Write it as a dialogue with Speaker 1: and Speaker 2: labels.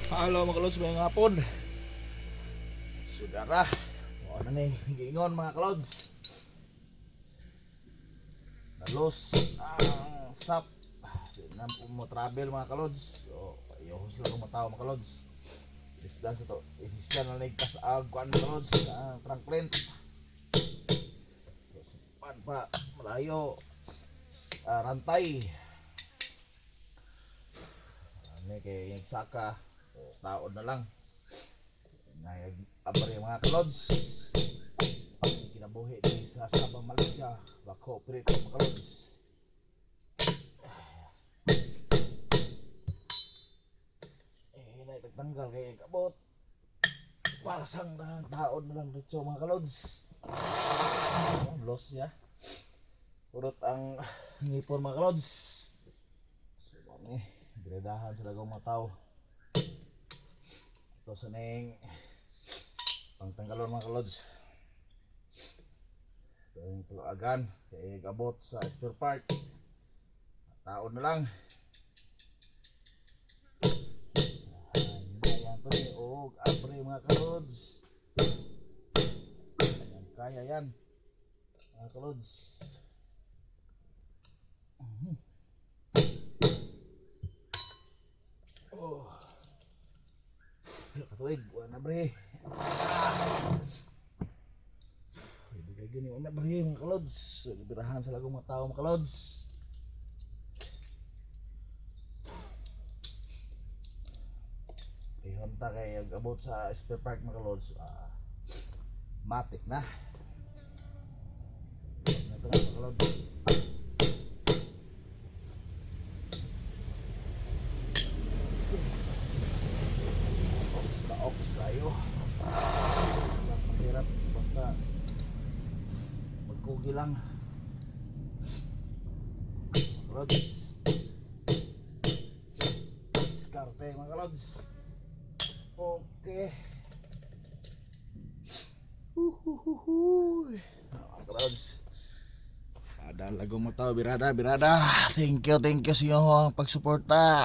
Speaker 1: Halo mga kalods, may hapon. Sudara. O na ni, giingon mga kalods. Nalos ang sap. Di na mo travel mga kalods. So, ayaw sila kumataw mga kalods. Isdan sa to. Isisyan na nagkas agwan mga kalods. Ang Franklin. Pan pa, malayo. Rantay. Ano kay yung saka. Taon na lang nag-abari mga kalods ang kinabuhi din sa Sabah, Malaysia bako-operate mga kalods. Nagtanggal kaya kabot para sang taon na lang dito mga kalods. Loss ya urot ang ngipon mga kalods. So gradahan sila kong mga tao. Ito sa neng pangtanggalon mga kalods. Ito yung tulagan kaya gabot sa spare part. Taon na lang. Ayan to eh. O abre mga kalods. Ayan, kaya yan mga kalods. Oh, katuig, wala na bre. Ibigay gini, wala na bre mga kalods. Liberahan sa lagong mga tao mga kalods. Ihonta kay abot sa spare part mga kalods. Matik na. Ito na mga kalods. Ox tayo. Mahirap basta magkugi lang. Kalods. Diskarte mga kalods. Okay. Mga kalods. Ada lago mo tao birada. Thank you sa inyong pagsuporta.